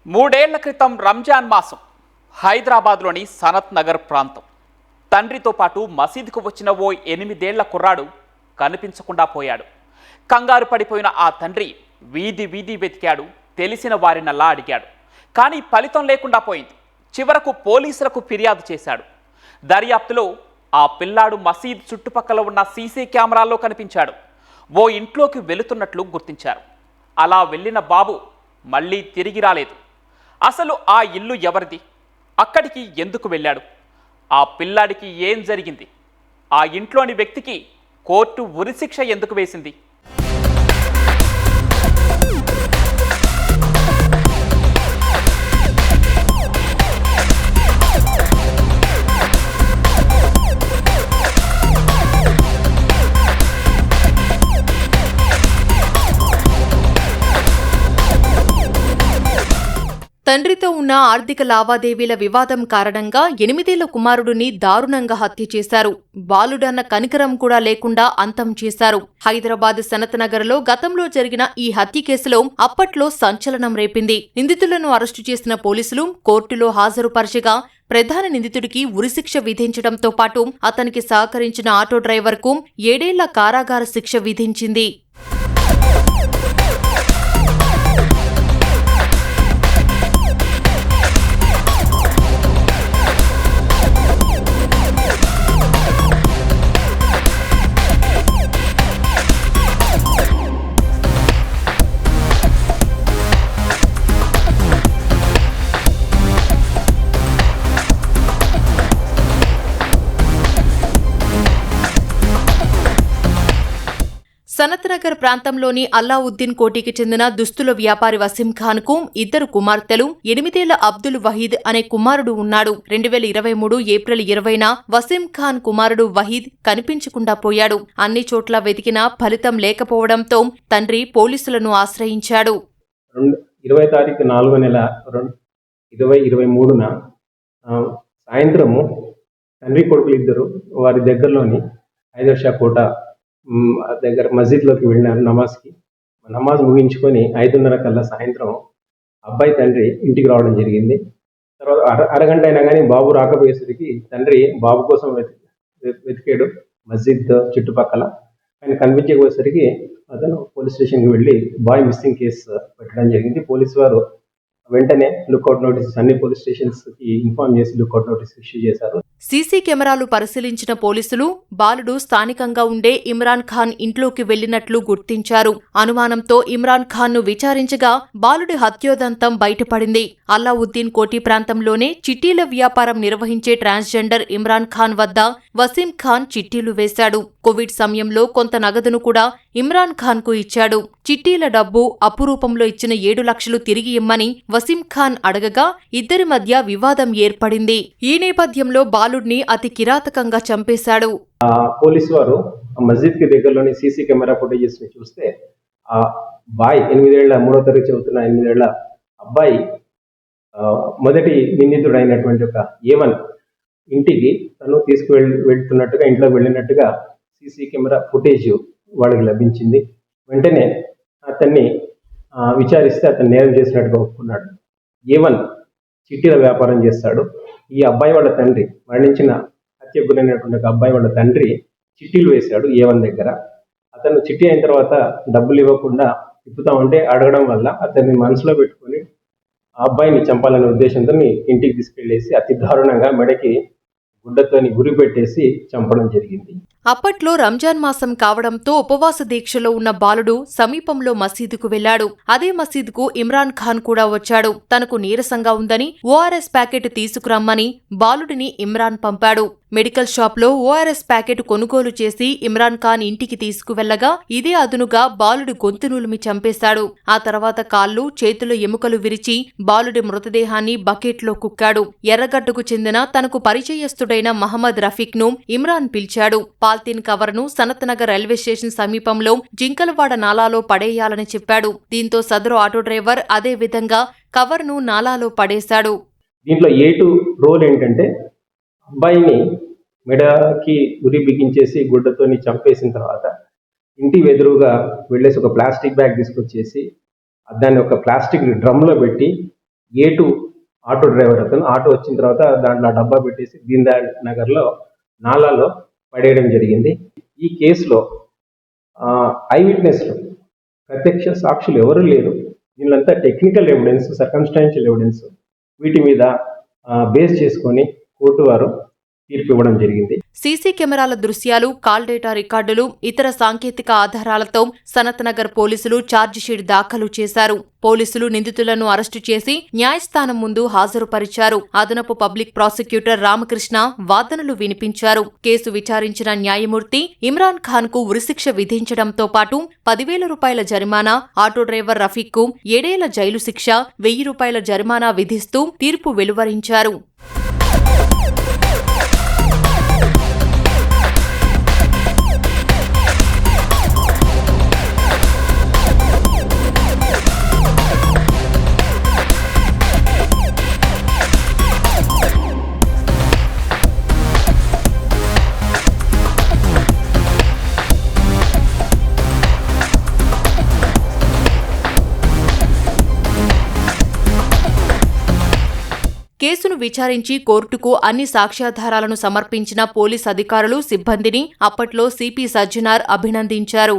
మూడేళ్ల క్రితం రంజాన్ మాసం హైదరాబాద్లోని సనత్ నగర్ ప్రాంతం. తండ్రితో పాటు మసీదుకు వచ్చిన ఓ 8 ఏళ్ల కుర్రాడు కనిపించకుండా పోయాడు. కంగారు పడిపోయిన ఆ తండ్రి వీధి వీధి వెతికాడు, తెలిసిన వారినల్లా అడిగాడు. కానీ ఫలితం లేకుండా పోయింది. చివరకు పోలీసులకు ఫిర్యాదు చేశాడు. దర్యాప్తులో ఆ పిల్లాడు మసీద్ చుట్టుపక్కల ఉన్న సీసీ కెమెరాల్లో కనిపించాడు. ఓ ఇంట్లోకి వెళుతున్నట్లు గుర్తించారు. అలా వెళ్ళిన బాబు మళ్ళీ తిరిగి రాలేదు. అసలు ఆ ఇల్లు ఎవరిది? అక్కడికి ఎందుకు వెళ్ళాడు? ఆ పిల్లాడికి ఏం జరిగింది? ఆ ఇంట్లోని వ్యక్తికి కోర్టు ఉరిశిక్ష ఎందుకు వేసింది? తండ్రితో ఉన్న ఆర్థిక లావాదేవీల వివాదం కారణంగా 8 ఏళ్ల కుమారుడిని దారుణంగా హత్య చేశారు. బాలుడన్న కనికరం కూడా లేకుండా అంతం చేశారు. హైదరాబాద్ సనత్ నగర్లో గతంలో జరిగిన ఈ హత్య కేసులో అప్పట్లో సంచలనం రేపింది. నిందితులను అరెస్టు చేసిన పోలీసులు కోర్టులో హాజరుపరచగా ప్రధాన నిందితుడికి ఉరిశిక్ష విధించడంతో పాటు అతనికి సహకరించిన ఆటో డ్రైవర్కు 7 ఏళ్ల కారాగార శిక్ష విధించింది. సనత్ నగర్ ప్రాంతంలోని అల్లావుద్దీన్ కోటికి చెందిన దుస్తుల వ్యాపారి వసీం ఖాన్ కు 2 కుమార్తెలు, 8 ఏళ్ల అబ్దుల్ వహీద్ అనే కుమారుడు ఉన్నాడు. 2023 ఏప్రిల్ 20న వసీం ఖాన్ కుమారుడు వహీద్ కనిపించకుండా పోయాడు. అన్ని చోట్ల వెతికినా ఫలితం లేకపోవడంతో తండ్రి పోలీసులను ఆశ్రయించాడు. 20 తారీఖు 4వ నెల 2023న సాయంత్రము తండ్రి కొడుకులు ఇద్దరు వారి దగ్గరలోని హైదర్ షా కోట దగ్గర మస్జిద్లోకి వెళ్ళినారు నమాజ్ ముగించుకొని 5:30 కల్లా సాయంత్రం అబ్బాయి తండ్రి ఇంటికి రావడం జరిగింది. తర్వాత అరగంట అయినా కానీ బాబు రాకపోయేసరికి తండ్రి బాబు కోసం వెతికాడు మస్జిద్ చుట్టుపక్కల. ఆయన కనిపించకపోయేసరికి అతను పోలీస్ స్టేషన్కి వెళ్ళి బాయ్ మిస్సింగ్ కేసు పెట్టడం జరిగింది. పోలీసు వారు వెంటనే లుకౌట్ నోటీసెస్ అన్ని పోలీస్ స్టేషన్స్ కి ఇన్ఫార్మ్ చేసి లుకౌట్ నోటీస్ ఇష్యూ చేశారు. సీసీ కెమెరాలు పరిశీలించిన పోలీసులు బాలుడు స్థానికంగా ఉండే ఇమ్రాన్ ఖాన్ ఇంట్లోకి వెళ్లినట్లు గుర్తించారు. అనుమానంతో ఇమ్రాన్ ఖాన్ ను విచారించగా బాలుడి హత్యోదంతం బయటపడింది. అల్లావుద్దీన్ కోటి ప్రాంతంలోనే చిట్టీల వ్యాపారం నిర్వహించే ట్రాన్స్జెండర్ ఇమ్రాన్ ఖాన్ వద్ద వసీం ఖాన్ చిట్టీలు వేశాడు. కోవిడ్ సమయంలో కొంత నగదును కూడా ఇమ్రాన్ ఖాన్ కు ఇచ్చాడు. చిట్టీల డబ్బు అపురూపంలో ఇచ్చిన 7 లక్షలు తిరిగి ఇమ్మని వసీం ఖాన్ అడగగా ఇద్దరి మధ్య వివాదం ఏర్పడింది. ఈ నేపథ్యంలో బాలుడిని అతి కిరాతకంగా చంపేశాడు. పోలీసు వారు మస్జిద్ కి దగ్గరలోని సీసీ కెమెరా ఫుటేజెస్ ని చూస్తే ఆ బాయ్ 8 ఏళ్ల 3వ తరగతి చదువుతున్న 8 ఏళ్ల అబ్బాయి మొదటి నిందితుడు అయినటువంటి ఒక A1 ఇంటికి తను వెళ్తున్నట్టుగా ఇంట్లో వెళ్ళినట్టుగా సీసీ కెమెరా ఫుటేజ్ వాళ్ళకి లభించింది. వెంటనే అతన్ని విచారిస్తే అతను నేరం చేసినట్టుగా ఒప్పుకున్నాడు. A1 చిట్టీల వ్యాపారం చేస్తాడు. ఈ అబ్బాయి వాళ్ళ తండ్రి మరణించిన హత్యకు గురైనటువంటి ఒక అబ్బాయి వాళ్ళ తండ్రి చిట్టీలు వేశాడు A1 దగ్గర. అతను చిట్టి అయిన తర్వాత డబ్బులు ఇవ్వకుండా తిప్పుతామంటే అడగడం వల్ల అతన్ని మనసులో పెట్టుకొని ఆ అబ్బాయిని చంపాలనే ఉద్దేశంతో ఇంటికి తీసుకెళ్లేసి అతి దారుణంగా మెడకి గుడ్డతోని గురి పెట్టేసి చంపడం జరిగింది. అప్పట్లో రంజాన్ మాసం కావడంతో ఉపవాస దీక్షలో ఉన్న బాలుడు సమీపంలో మసీదుకు వెళ్లాడు. అదే మసీదుకు ఇమ్రాన్ ఖాన్ కూడా వచ్చాడు. తనకు నీరసంగా ఉందని ORS ప్యాకెట్ తీసుకురమ్మని బాలుడిని ఇమ్రాన్ పంపాడు. మెడికల్ షాప్లో ORS ప్యాకెట్ కొనుగోలు చేసి ఇమ్రాన్ ఖాన్ ఇంటికి తీసుకువెళ్లగా ఇదే అదునుగా బాలుడి గొంతు నులిమి చంపేశాడు. ఆ తర్వాత కాళ్లు చేతుల ఎముకలు విరిచి బాలుడి మృతదేహాన్ని బకెట్లో కుక్కాడు. ఎర్రగడ్డకు చెందిన తనకు పరిచయస్తుడైన మహమ్మద్ రఫీక్ ను ఇమ్రాన్ పిలిచాడు. పాల్తీన్ కవర్ ను సనత్ నగర్ రైల్వే స్టేషన్ సమీపంలో జింకలవాడ నాలాలో పడేయాలని చెప్పాడు. దీంతో సదరు ఆటో డ్రైవర్ అదే విధంగా కవర్ ను నాలాలో పడేశాడు. దీంట్లో A2 రోల్ ఏంటంటే అబ్బాయిని మెడకి ఉరి బిగించేసి గుడ్డతోని చంపేసిన తర్వాత ఇంటి ఎదురుగా వెళ్ళేసి ఒక ప్లాస్టిక్ బ్యాగ్ తీసుకొచ్చేసి దాన్ని ఒక ప్లాస్టిక్ డ్రమ్లో పెట్టి A2 ఆటో డ్రైవర్ అతను ఆటో వచ్చిన తర్వాత దాంట్లో ఆ డబ్బా పెట్టేసి దీన్ దయాళ్ నగర్లో నాలాలో పడేయడం జరిగింది. ఈ కేసులో ఐ విట్నెస్లు ప్రత్యక్ష సాక్షులు ఎవరు లేరు. దీనిలంతా టెక్నికల్ ఎవిడెన్స్, సర్కమ్స్టాన్షియల్ ఎవిడెన్స్ వీటి మీద బేస్ చేసుకొని కోర్టు వారు తీర్పు ఇవ్వడం జరిగింది. సీసీ కెమెరాల దృశ్యాలు, కాల్ డేటా రికార్డులు, ఇతర సాంకేతిక ఆధారాలతో సనత్ నగర్ పోలీసులు ఛార్జిషీట్ దాఖలు చేశారు. పోలీసులు నిందితులను అరెస్టు చేసి న్యాయస్థానం ముందు హాజరుపరిచారు. అదనపు పబ్లిక్ ప్రాసిక్యూటర్ రామకృష్ణ వాదనలు వినిపించారు. కేసు విచారించిన న్యాయమూర్తి ఇమ్రాన్ ఖాన్ కు ఉరిశిక్ష విధించడంతో పాటు 10,000 రూపాయల జరిమానా, ఆటో డ్రైవర్ రఫీక్ కు 7 ఏళ్ల జైలు శిక్ష, 1,000 రూపాయల జరిమానా విధిస్తూ తీర్పు వెలువరించారు. కేసును విచారించి కోర్టుకు అన్ని సాక్ష్యాధారాలను సమర్పించిన పోలీస్ అధికారులు, సిబ్బందిని అప్పట్లో సిపి సజ్జనార్ అభినందించారు.